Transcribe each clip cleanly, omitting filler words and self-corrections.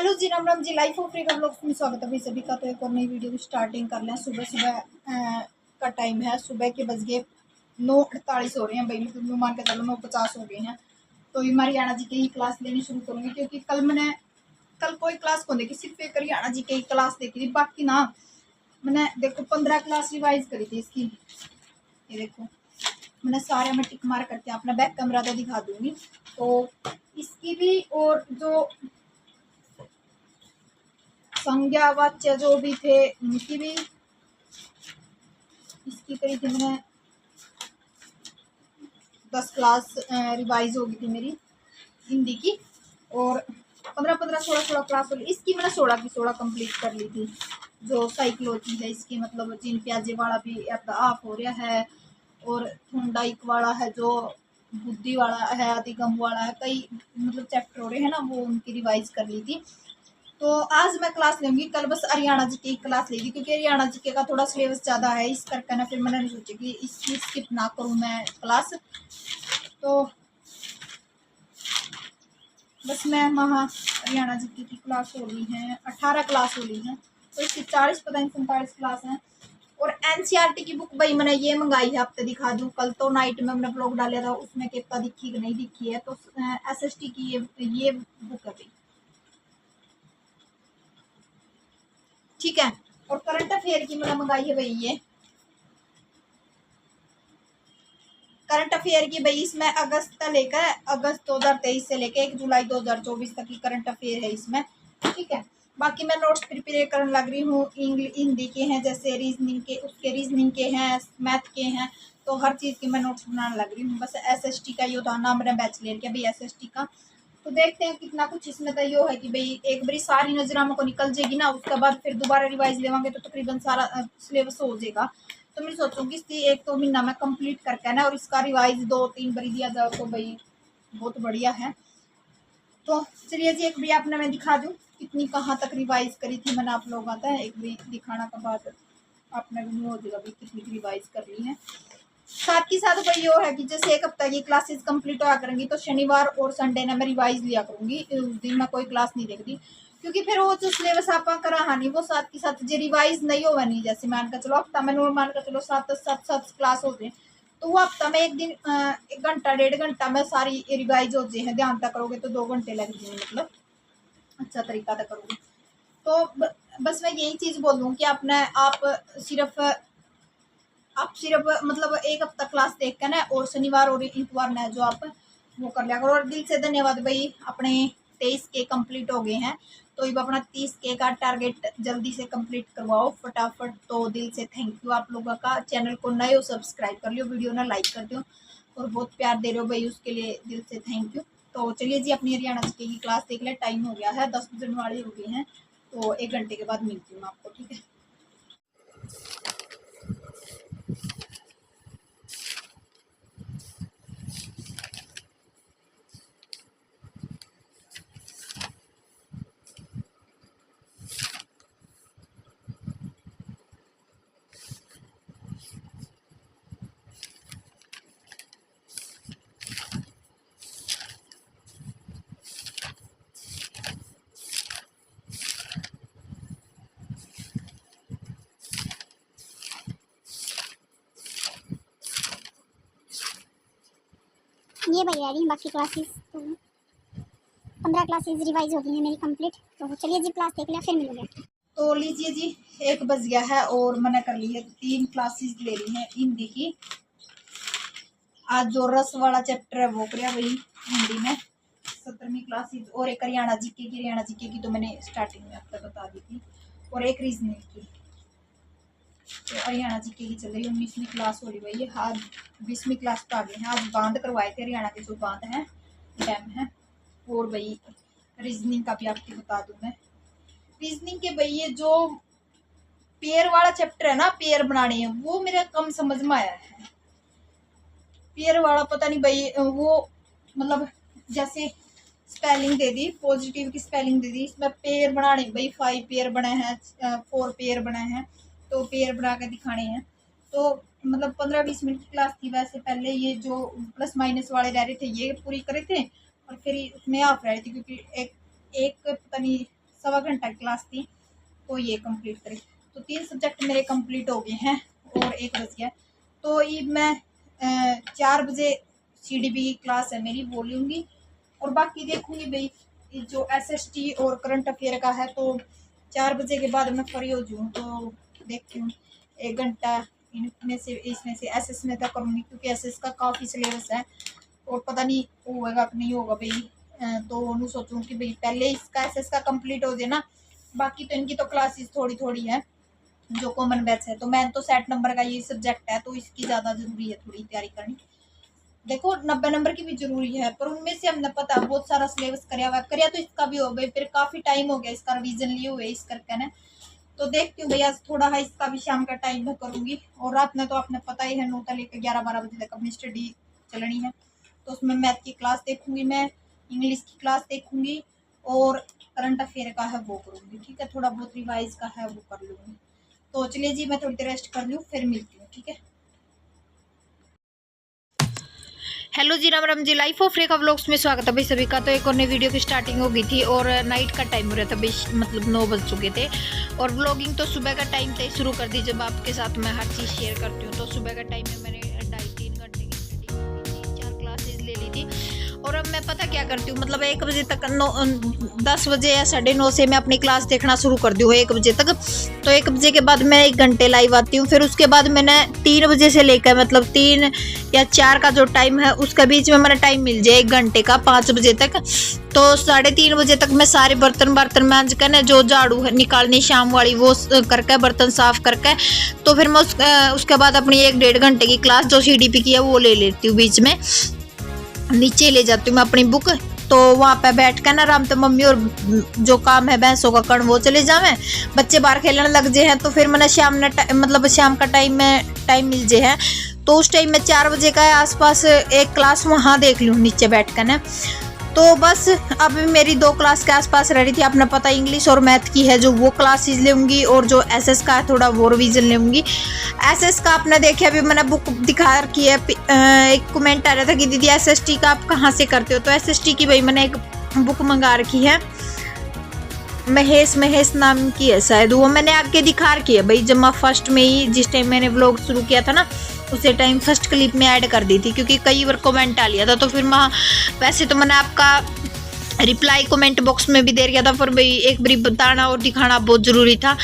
Hello जी, राम राम जी। Life of free का ब्लॉग में स्वागत है भाई सभी का। तो एक और नई वीडियो की स्टार्टिंग कर लें। सुबह सुबह का टाइम है। सुबह के बज गए 9:48 हो रहे हैं भाई, मतलब मान के चलो 9:50 हो गए हैं। तो ये हरियाणा जी की ही क्लास लेनी शुरू करूँगी, क्योंकि कल कोई क्लास को देखी, सिर्फ एक हरियाणा जी की ही क्लास देखी थी। बाकी ना मैंने देखो 15 क्लास रिवाइज करी थी इसकी। ये देखो मैंने सारे में टिक मार करके अपना बैक कैमरा तो दिखा दूंगी। तो इसकी भी और जो संज्ञावाच्य जो भी थे उनकी भी इसकी करी थी मैंने। 10 क्लास रिवाइज हो गई थी मेरी हिंदी की, और 15 16 क्लास हो गई इसकी। मैंने 16 की 16 कंप्लीट कर ली थी। जो साइकोलॉजी है इसकी, मतलब जिन प्याजे वाला भी आप हो रहा है, और थोंडाइक वाला है, जो बुद्धि वाला है, अधिगम वाला है, कई मतलब चैप्टर हो रहे हैं ना, वो उनकी रिवाइज कर ली थी। तो आज मैं क्लास लूंगी, कल बस हरियाणा जी की क्लास लेगी, क्योंकि हरियाणा जी के का थोड़ा सिलेबस ज़्यादा है। इस करके ना फिर मैंने सोचा कि इसकी स्किप ना करूँ मैं क्लास। तो बस मैं वहाँ हरियाणा जी की क्लास हो रही है, 18 क्लास हो रही है। तो इसकी 40 पता नहीं 47 क्लास हैं। और एनसीईआरटी की बुक भाई मैंने ये मंगाई है, आपको दिखा दूँ। कल तो नाइट में हमने ब्लॉग डाला था, उसमें कितना दिखी कि नहीं दिखी है। तो एसएसटी की ये बुक है भाई, ठीक है। और करंट अफेयर की मैंने मंगाई है भाई ये करंट अफेयर की भाई। इसमें अगस्त 2023 से लेकर 1 जुलाई 2024 तक की करंट अफेयर है इसमें, ठीक है। बाकी मैं नोट्स प्रिपेयर करने लग रही हूँ। हिंदी के हैं, जैसे रीजनिंग के, उसके रीजनिंग के हैं, मैथ के हैं। तो हर चीज़ की मैं नोट्स बनाने लग रही हूँ। बस एसएसटी का ये था ना, मेरा बैचलर के भाई एसएसटी का। तो देखते हैं कितना कुछ इसमें। तो यो है कि भाई एक बारी सारी नजर हमको निकल जाएगी ना, उसके बाद फिर दोबारा रिवाइज लेवांगे तो तकरीबन सारा सिलेबस हो जाएगा। तो मैं सोचूंगी इसकी 1-2 महीना में कंप्लीट करके ना, और इसका रिवाइज 2-3 बारी दिया जाओ तो भाई बहुत बढ़िया है। तो चलिए जी, एक बारी आपने मैं दिखा दूँ कितनी कहाँ तक रिवाइज करी थी मैंने। आप लोग आता है एक बारी दिखाना के बाद आपने भी नहीं हो जाएगा भाई कितनी रिवाइज कर ली है। साथ ही साथ भाई यो है कि जैसे एक हफ्ता की क्लासेस कंप्लीट होया करेंगी, तो शनिवार और संडे ना मैं रिवाइज लिया करूंगी। उस दिन मैं कोई क्लास नहीं देखती, क्योंकि फिर वो जो सिलेबस आप करा नहीं, वो साथ के साथ जो रिवाइज नहीं होगा नहीं। जैसे मान कर चलो हफ्ता में मान कर चलो 7 क्लास होते हैं, तो वो हफ्ता में एक दिन 1 घंटा 1.5 घंटा में सारी रिवाइज हो जाए। ध्यान तक करोगे तो 2 घंटे लग जाए, मतलब अच्छा तरीका तक करोगे तो बस मैं यही चीज़ बोल दूँ कि आप सिर्फ मतलब एक हफ्ता क्लास देख कर ना, और शनिवार और इतवार ना जो आप वो कर लिया करो। और दिल से धन्यवाद भाई, अपने 23 के कंप्लीट हो गए हैं। तो अब अपना 30 के का टारगेट जल्दी से कंप्लीट करवाओ फटाफट। तो दिल से थैंक यू आप लोगों का। चैनल को नए हो सब्सक्राइब कर लियो, वीडियो ना लाइक कर दो, और बहुत प्यार दे रहे हो भाई, उसके लिए दिल से थैंक यू। तो चलिए जी, अपनी हरियाणा जी की क्लास देख ले। टाइम हो गया है, 10 बजने वाले हो गए हैं। तो 1 घंटे के बाद मिलती हूँ आपको, ठीक है। ये भाई रेडी। बाकी क्लासेस तो 15 क्लासेस रिवाइज हो गई हैं मेरी कंप्लीट। तो चलिए जी, क्लास देख लिया, फिर मिलेंगे। तो लीजिए जी, 1 बज गया है और मैंने कर ली है 3 क्लासेस ले ली हैं हिंदी की। आज जो रस वाला चैप्टर है वो कराया वही हिंदी में 17वीं क्लासेस, और एक हरियाणा जीके की तो मैंने स्टार्टिंग में अब तक बता दी थी, और एक रीजनिंग की। तो हरियाणा जीके की चल रही है, 19वीं क्लास हो रही भाई। आज 20वीं क्लास तो आ गई है। आज बांध करवाए थे हरियाणा के, जो बांध है डैम है। और भाई रीजनिंग का भी आपको बता दूं मैं। रीजनिंग के भाई ये जो पेयर वाला चैप्टर है ना, पेयर बनाने हैं, वो मेरा कम समझ में आया है। पेयर वाला पता नहीं भाई, वो मतलब जैसे स्पेलिंग दे दी, पॉजिटिव की स्पेलिंग दे दी, इसमें पेयर बनाने भाई 5 पेयर बने हैं, 4 पेयर बने हैं, तो पेयर बना के दिखाने हैं। तो मतलब 15-20 मिनट की क्लास थी। वैसे पहले ये जो प्लस माइनस वाले रह रहे थे ये पूरी करे थे, और फिर उसमें आप रहे थे, क्योंकि एक एक पता नहीं सवा घंटा की क्लास थी तो ये कंप्लीट करी। तो 3 सब्जेक्ट मेरे कंप्लीट हो गए हैं और 1 बज गया। तो ये मैं 4 बजे CDB की क्लास है मेरी, वो लूँगी और बाकी देखूँगी भाई जो SST और करंट अफेयर का है। तो 4 बजे के बाद मैं फ्री हो जाऊँ तो देखती हूँ 1 घंटा इसमें से SS में तक करूँगी, क्योंकि SS का काफ़ी सिलेबस है और पता नहीं होगा कि नहीं होगा भाई। तो उन्होंने सोचूँ कि भाई पहले इसका SS का कंप्लीट हो जाए ना, बाकी तो इनकी तो क्लासेस थोड़ी थोड़ी है जो कॉमन बैच है। तो मैं तो 60 नंबर का ये सब्जेक्ट है तो इसकी ज़्यादा ज़रूरी है थोड़ी तैयारी करनी। देखो 90 नंबर की भी जरूरी है, पर उनमें से हमने पता बहुत सारा सिलेबस कराया तो इसका भी हो गया। फिर काफ़ी टाइम हो गया इसका रिवीजन लिए हुए इस करके ना। तो देखती हूँ भैया थोड़ा है इसका भी शाम का टाइम में करूँगी। और रात में तो आपने पता ही है 9 से लेकर 11-12 बजे तक अपनी स्टडी चलनी है। तो उसमें मैथ की क्लास देखूँगी, मैं इंग्लिश की क्लास देखूँगी और करंट अफेयर का है वो करूँगी। ठीक है, थोड़ा बहुत रिवाइज का है वो कर लूँगी। तो चलिए जी मैं थोड़ी देर रेस्ट कर लूँ, फिर मिलती हूँ। ठीक है, हेलो जी, राम राम जी। लाइफ ऑफ रेखा व्लॉग्स में स्वागत है भाई सभी का। तो एक और नई वीडियो की स्टार्टिंग हो गई थी और नाइट का टाइम हो रहा था भाई, मतलब 9 बज चुके थे। और व्लॉगिंग तो सुबह का टाइम से शुरू कर दी जब आपके साथ मैं हर चीज़ शेयर करती हूँ। तो सुबह का टाइम में मैंने 2.5-3 घंटे की स्टडी की थी, 4 क्लासेज ले ली थी। और अब मैं पता क्या करती हूँ, मतलब 1 बजे तक 10 बजे या 9:30 से मैं अपनी क्लास देखना शुरू कर दी हूँ 1 बजे तक। तो 1 बजे के बाद मैं 1 घंटे लाइव आती हूँ। फिर उसके बाद मैंने 3 बजे से लेकर मतलब 3 या 4 का जो टाइम है उसके बीच में मेरा टाइम मिल जाए 1 घंटे का 5 बजे तक। तो 3:30 बजे तक मैं सारे बर्तन मांज कर ना, जो झाड़ू निकालनी शाम वाली वो करके बर्तन साफ करके, तो फिर मैं उसके बाद अपनी 1-1.5 घंटे की क्लास जो CDP की है वो ले लेती हूँ। बीच में नीचे ले जाती हूँ मैं अपनी बुक। तो वहाँ पे बैठ कर ना आराम से मम्मी और जो काम है भैंसों का कण वो चले जावे, बच्चे बाहर खेलने लग जाए हैं। तो फिर मैंने शाम का टाइम मिल जाए है तो उस टाइम में 4 बजे का आसपास एक क्लास वहाँ देख लूँ नीचे बैठ कर ना। तो बस अब मेरी 2 क्लास के आसपास रह रही थी। आपने पता इंग्लिश और मैथ की है जो वो क्लासेस लेंगी और जो SS का है थोड़ा वो रिवीजन लेंगी। SS का आपने देखा अभी मैंने बुक दिखा रखी है। एक कमेंट आ रहा था कि दीदी SST का आप कहाँ से करते हो। तो SST की भाई मैंने एक बुक मंगा रखी है, महेश नाम की है शायद, वो मैंने आगे दिखा रखी है भाई। जब मैं फर्स्ट में ही जिस टाइम मैंने व्लॉग शुरू किया था ना उसे टाइम फर्स्ट क्लिप में ऐड कर दी थी, क्योंकि कई बार कमेंट आ लिया था। तो फिर मैं वैसे तो मैंने आपका रिप्लाई कमेंट बॉक्स में भी दे दिया था, पर भाई एक बारी बताना और दिखाना बहुत ज़रूरी था।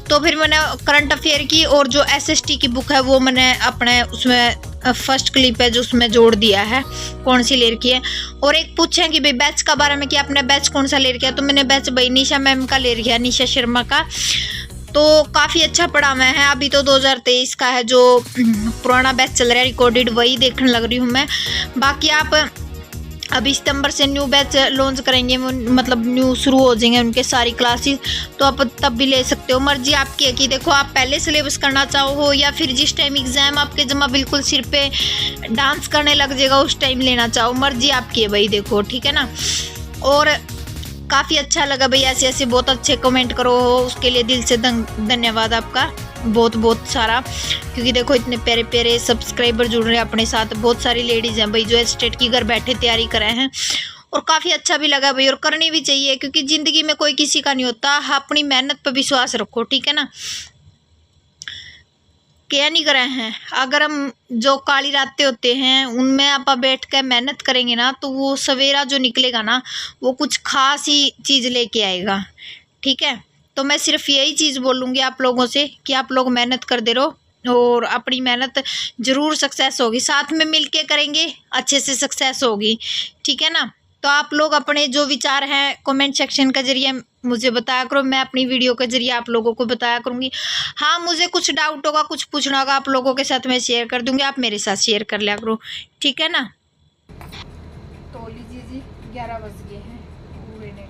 तो फिर मैंने करंट अफेयर की और जो SST की बुक है वो मैंने अपने उसमें फर्स्ट क्लिप है जो उसमें जोड़ दिया है कौन सी ले रखी है। और एक पूछें कि भाई बैच का बारे में कि आपने बैच कौन सा ले रखा है। तो मैंने बैच भाई निशा मैम का ले रखा है, निशा शर्मा का। तो काफ़ी अच्छा पढ़ा मैं है। अभी तो 2023 का है जो पुराना बैच चल रहा है रिकॉर्डेड, वही देखने लग रही हूँ मैं। बाकी आप अभी सितंबर से न्यू बैच लॉन्च करेंगे, मतलब न्यू शुरू हो जाएंगे उनके सारी क्लासेस। तो आप तब भी ले सकते हो, मर्जी आपकी है कि देखो आप पहले सिलेबस करना चाहो या फिर जिस टाइम एग्जाम आपके जमा बिल्कुल सिर पे डांस करने लग जाएगा उस टाइम लेना चाहो, मर्जी आपकी है भाई। देखो ठीक है ना। और काफ़ी अच्छा लगा भाई, ऐसे बहुत अच्छे कमेंट करो, उसके लिए दिल से धन्यवाद आपका बहुत सारा। क्योंकि देखो इतने प्यारे प्यारे सब्सक्राइबर जुड़ रहे हैं अपने साथ। बहुत सारी लेडीज़ हैं भाई जो स्टेट की घर बैठे तैयारी कर रहे हैं और काफ़ी अच्छा भी लगा भाई। और करनी भी चाहिए क्योंकि ज़िंदगी में कोई किसी का नहीं होता। अपनी मेहनत पर विश्वास रखो, ठीक है ना। क्या नहीं कर रहे हैं, अगर हम जो काली रातें होते हैं उनमें आप बैठ कर मेहनत करेंगे ना तो वो सवेरा जो निकलेगा ना वो कुछ खास ही चीज़ लेके आएगा, ठीक है। तो मैं सिर्फ यही चीज़ बोलूँगी आप लोगों से कि आप लोग मेहनत करते रहो और अपनी मेहनत ज़रूर सक्सेस होगी। साथ में मिल के करेंगे अच्छे से सक्सेस होगी, ठीक है ना। तो आप लोग अपने जो विचार हैं कमेंट सेक्शन के जरिए मुझे बताया करो, मैं अपनी वीडियो के जरिए आप लोगों को बताया करूँगी। हाँ, मुझे कुछ डाउट होगा, कुछ पूछना होगा, आप लोगों के साथ मैं शेयर कर दूँगी, आप मेरे साथ शेयर कर लिया करो, ठीक है ना। तो लीजिए जी 11 बज गए हैं पूरे नेट।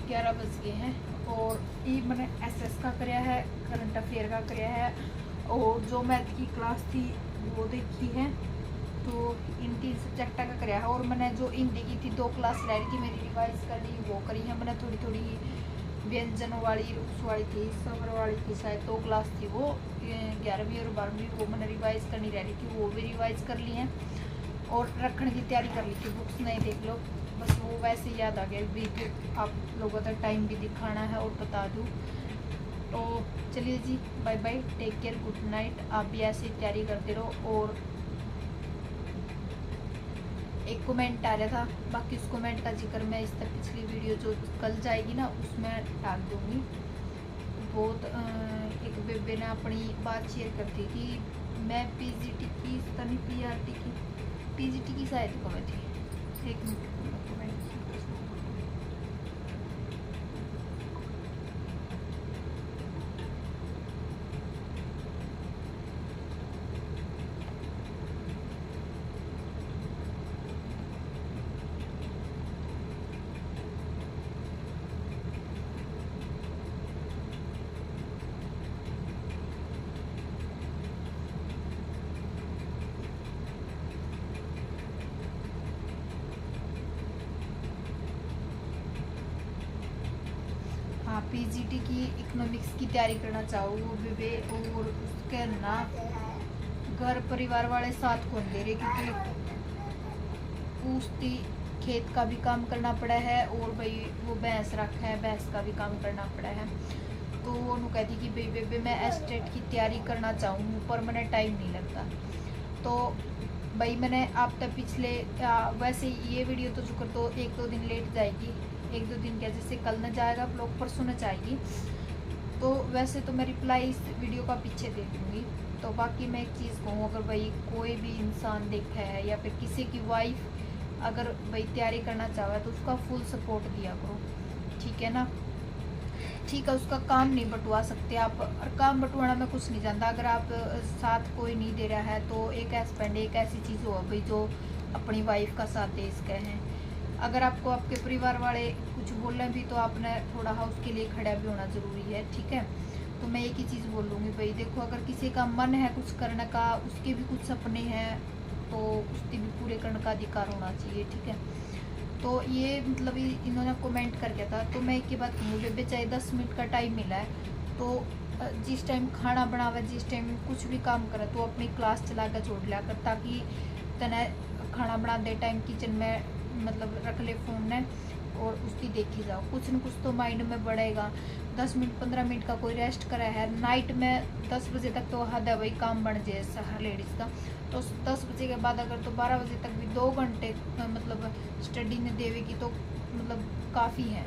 ग्यारह बज गए हैं और ये मैंने SS का कराया है, करंट अफेयर का कराया है और जो मैथ की क्लास थी वो देखी है। तो इन 3 सब्जेक्ट का कराया है और मैंने जो हिंदी की थी 2 क्लास रह रही थी मेरी रिवाइज करनी वो करी है मैंने थोड़ी व्यंजनों वाली उस वाली थी, समर वाली थी शायद, 2 क्लास थी वो, 11वीं और 12वीं, वो मैंने रिवाइज़ करनी रह रही थी, वो भी रिवाइज़ कर ली हैं और रखने की तैयारी कर ली थी। बुक्स नहीं देख लो, बस वो वैसे याद आ गया भी, तो आप लोगों का टाइम भी दिखाना है और बता दूँ। तो चलिए जी, bye bye, take care, good night. आप भी ऐसे ही तैयारी करते रहो। और एक कमेंट आ रहा था, बाकी उस कमेंट का जिक्र मैं इस तक पिछली वीडियो जो कल जाएगी ना उसमें डाल दूँगी। बहुत एक बेबे ने अपनी बात शेयर कर दी कि मैं पीजीटी की, तनी पीआरटी की, पीजीटी की शायद को मैं थी, एक मिनट कमेंट। हाँ, पीजीटी की इकोनॉमिक्स की तैयारी करना चाहो वो भी, और उसके ना घर परिवार वाले साथ कौन दे रहे, क्योंकि उसकी खेत का भी काम करना पड़ा है और भाई वो भैंस रखा है, भैंस का भी काम करना पड़ा है। तो वो कहती कि भाई बेबे मैं एस्टेट की तैयारी करना चाहूँ पर मैंने टाइम नहीं लगता। तो भाई मैंने आप तक पिछले वैसे ये वीडियो तो जो कर दो 1-2 दिन लेट जाएगी, 1-2 दिन क्या, जैसे कल न जाएगा ब्लॉग परसों न जाएगी, तो वैसे तो मैं रिप्लाई इस वीडियो का पीछे दे दूँगी। तो बाकी मैं एक चीज़ कहूँ, अगर भाई कोई भी इंसान देखा है या फिर किसी की वाइफ अगर भाई तैयारी करना चाहे तो उसका फुल सपोर्ट दिया करो, ठीक है ना। ठीक है, उसका काम नहीं बंटवा सकते आप, और काम बंटवाना में कुछ नहीं जानता। अगर आप साथ कोई नहीं दे रहा है तो एक हस्बैंड एक ऐसी चीज़ हो भाई जो अपनी वाइफ का साथ दे इसके हैं। अगर आपको आपके परिवार वाले कुछ बोले भी तो आपने थोड़ा उसके लिए खड़ा भी होना ज़रूरी है, ठीक है। तो मैं एक ही चीज़ बोलूँगी भाई, देखो अगर किसी का मन है कुछ करने का, उसके भी कुछ सपने हैं तो उसके भी पूरे करने का अधिकार होना चाहिए, ठीक है। तो ये मतलब इन्होंने कमेंट कर दिया था। तो मैं एक ही बात कहूँ, बेबे चाहे 10 मिनट का टाइम मिला है तो जिस टाइम खाना बनावे, जिस टाइम कुछ भी काम करे तो अपनी क्लास चला कर छोड़ लिया कर, ताकि तने खाना बनाते टाइम किचन में मतलब रख ले फ़ोन ने और उसकी देखी जाओ, कुछ न कुछ तो माइंड में बढ़ेगा। 10 मिनट 15 मिनट का कोई रेस्ट करा है, नाइट में 10 बजे तक तो हद है भाई, काम बढ़ जाए हर लेडीज़ का। तो 10 बजे के बाद अगर तो 12 बजे तक भी 2 घंटे मतलब स्टडी में देवेगी तो मतलब काफ़ी है,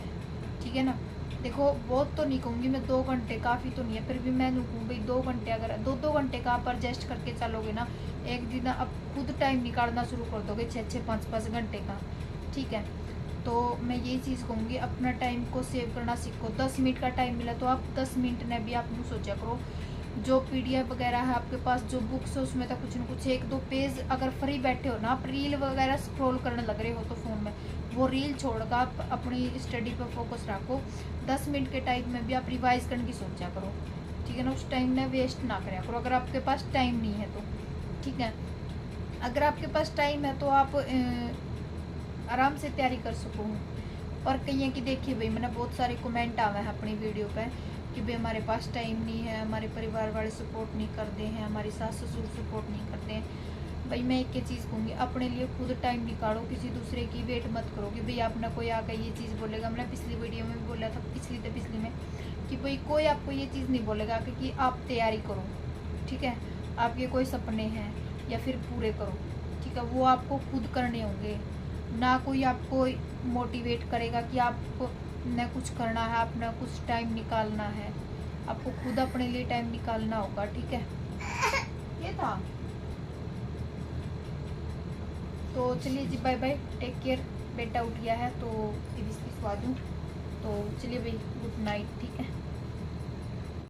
ठीक है ना। देखो बहुत तो नहीं कहूँगी मैं, 2 घंटे काफ़ी तो नहीं है, फिर भी मैं कहूँ भाई 2 घंटे, अगर 2-2 घंटे का आप एडजस्ट करके चलोगे ना, एक दिन आप खुद टाइम निकालना शुरू कर दोगे 6-6 5-5 घंटे का, ठीक है। तो मैं यही चीज़ कहूँगी, अपना टाइम को सेव करना सीखो। 10 मिनट का टाइम मिला तो आप 10 मिनट ने भी आप सोचा करो, जो PDF वगैरह है आपके पास, जो बुक्स है उसमें तो कुछ न कुछ 1-2 पेज अगर फ्री बैठे हो ना, आप रील वगैरह स्क्रॉल करने लग रहे हो तो फ़ोन में, वो रील छोड़कर आप अपनी स्टडी पर फोकस रखो। 10 मिनट के टाइम में भी आप रिवाइज़ करने की सोचा करो, ठीक है ना। उस टाइम में वेस्ट ना करा करो अगर आपके पास टाइम नहीं है तो, ठीक है। अगर आपके पास टाइम है तो आप आराम से तैयारी कर सको। और कहीं कि देखिए भाई, मैंने बहुत सारे कमेंट आवे हैं अपनी वीडियो पे कि भाई हमारे पास टाइम नहीं है, हमारे परिवार वाले सपोर्ट नहीं करते हैं, हमारी सास ससुर सपोर्ट नहीं करते हैं। भाई मैं एक ही चीज़ कहूँगी, अपने लिए खुद टाइम निकालो, किसी दूसरे की वेट मत करो कि भाई आपने कोई आकर ये चीज़ बोलेगा। मैंने पिछली वीडियो में भी बोला था, पिछली में, कि भाई कोई आपको ये चीज़ नहीं बोलेगा कि आप तैयारी करो, ठीक है। आपके कोई सपने हैं या फिर पूरे करो, ठीक है, वो आपको खुद करने होंगे, ना कोई आपको मोटिवेट करेगा कि आपको न कुछ करना है, अपना कुछ टाइम निकालना है, आपको खुद अपने लिए टाइम निकालना होगा, ठीक है। ये था। तो चलिए जी, बाय बाय, टेक केयर। बेटा उठ गया है तो इसकी स्वाद दूँ, तो चलिए भाई, गुड नाइट, ठीक है।